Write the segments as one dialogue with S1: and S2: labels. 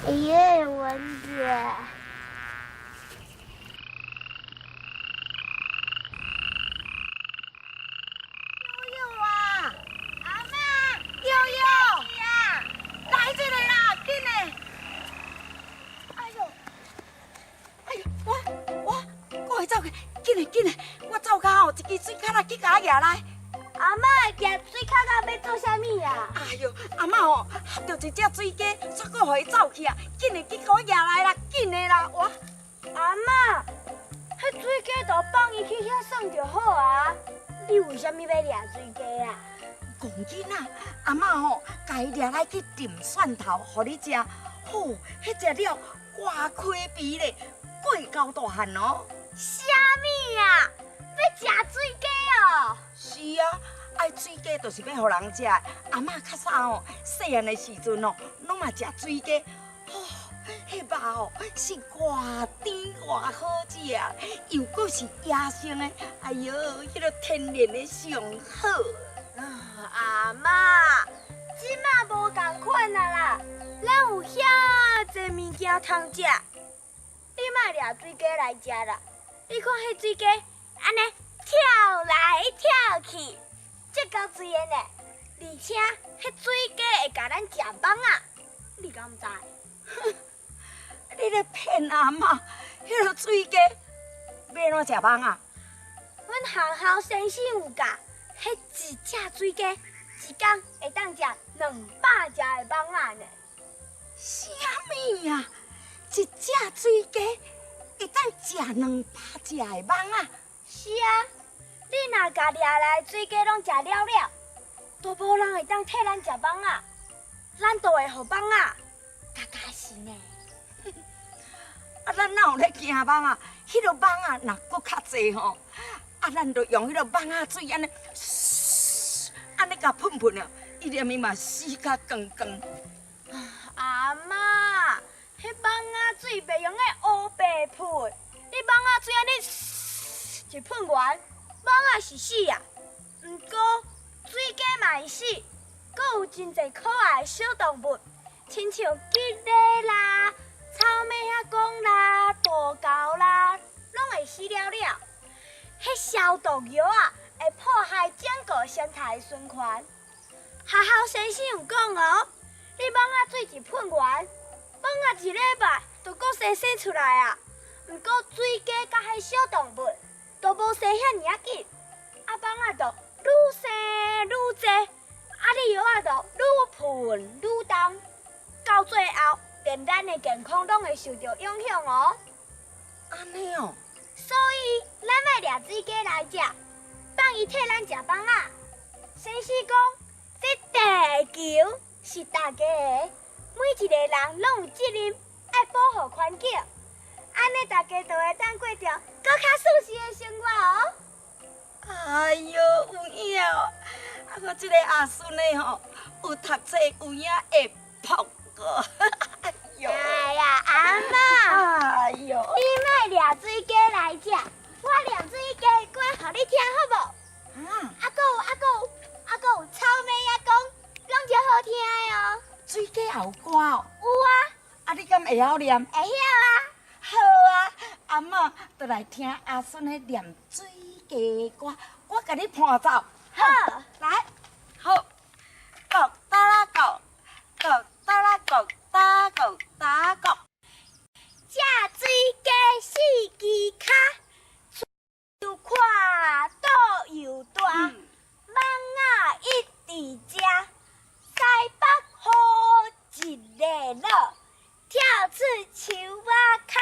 S1: 耶，文姐。
S2: 紧嘞！我走到吼，一支水卡来去甲我拿来。
S1: 阿嬷，夹水卡甲要做啥物啊？
S2: 哎呦，阿嬷吼，合着一只水鸡，煞搁互伊走去啊！紧嘞，去甲我拿来啦！紧嘞啦！我
S1: 阿嬷，迄水鸡就放伊去遐耍就好啊。你为虾米要抓水鸡啊？
S2: 戆囡仔，阿嬷吼，甲伊拿来去炖蒜头，互你食。吼，迄只了外开皮咧，过够大汉哦。
S1: 虾米啊？要食水鸡哦？
S2: 是啊，爱水鸡就是要互人食的。阿嬷较早哦，细汉的时阵哦，拢嘛食水鸡。哦，迄肉哦是偌甜偌好食，又搁是野生的。哎哟，迄个天然的上好。
S1: 阿嬷，即马无共款啊啦，咱有遐济物件通食。你莫抓水鸡来食啦。你看迄水鸡，安尼跳来跳去，足够水的呢。而且迄水鸡会甲咱食饱啊，你敢毋知？
S2: 哼，你咧骗阿嬷？迄个水鸡要安怎食饱啊？
S1: 阮学校先生有教，迄一只水鸡一工会当食200只的饱啊呢。
S2: 啥物啊？一只水鸡？会当食200只的蠓啊！
S1: 是啊，你若家掠来水鸡拢食了了，都无人会当替咱食蠓啊，咱都会互蠓啊，嘎嘎是呢。
S2: 啊，咱哪有咧惊蠓啊？迄落蠓啊，若搁较济吼，啊，咱就用迄落蠓仔水安尼，安尼甲喷喷啊，伊连咪嘛死甲光光。
S1: 阿嬷。迄蠓仔水袂用个乌白喷，你蠓仔水安尼一喷完，蠓仔是死啊。毋过水鸡嘛会死，阁有真侪可爱的小动物，亲像吉仔啦、草莓仔公啦、大狗啦，拢会死了了。迄消毒药啊，会破坏整个生态循环。学校先生有讲哦，你蠓仔水一喷完。蠓仔一礼拜就搁生出来啊！毋过水鸡甲迄小动物都无生遐尔紧，啊蠓仔就愈生愈济，啊你药仔就愈喷愈重，到最后连咱的健康拢会受到影响哦。
S2: 安尼哦，
S1: 所以咱要掠水鸡来食，放伊替咱食蠓仔。先生讲，这地球是大家的。每一个人拢有责任爱保护环境，安尼大家就会当过着更较舒适的生活哦。
S2: 哎哟，有影哦！啊，我这个阿孙的吼，有读册有影会扑过。哎哟！
S1: 哎呀，阿嬷，
S2: 哎哟！
S1: 你莫掠水鸡来食，我掠水鸡歌互你听好无？啊，搁有草莓仔公，拢足好听的哦。
S2: 水鸡也有歌哦。
S1: 有啊。
S2: 啊，你敢会晓念？
S1: 会晓啊。
S2: 好啊，阿嬷，就来听阿孙的念水鸡歌，我甲你伴奏。
S1: 好，
S2: 来，好，咕哒啦咕，咕哒啦咕哒咕哒咕。
S1: 食水鸡四支脚，又宽肚又大，蠓仔一直食。西北雨一个落，跳出树仔脚，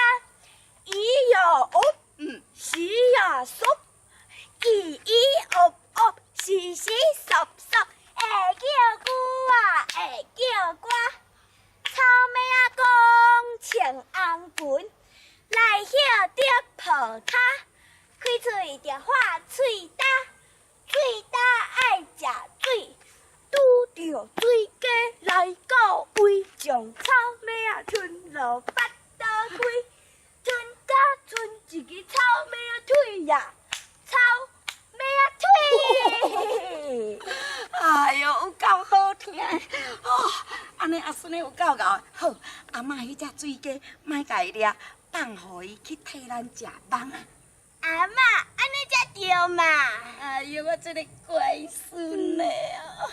S1: 伊又乌，时也缩，咿咿乌，时时嗦嗦，会叫牛啊，会叫歌。草莓仔公穿红裙，来晓得抱脚，开喙就发喙焦，喙焦爱食水。拄着水鸡来到位，将草莓仔吞落腹肚开，吞甲剩一支草莓仔腿呀，草莓仔腿。
S2: 哎哟，有够好听哦！安尼阿孙的有够够。好，阿嬷迄只水鸡，莫家己掠，放互伊去替咱食饭啊。
S1: 阿嬷，安尼才对嘛。
S2: 哎呦，我这个乖孙嘞哦！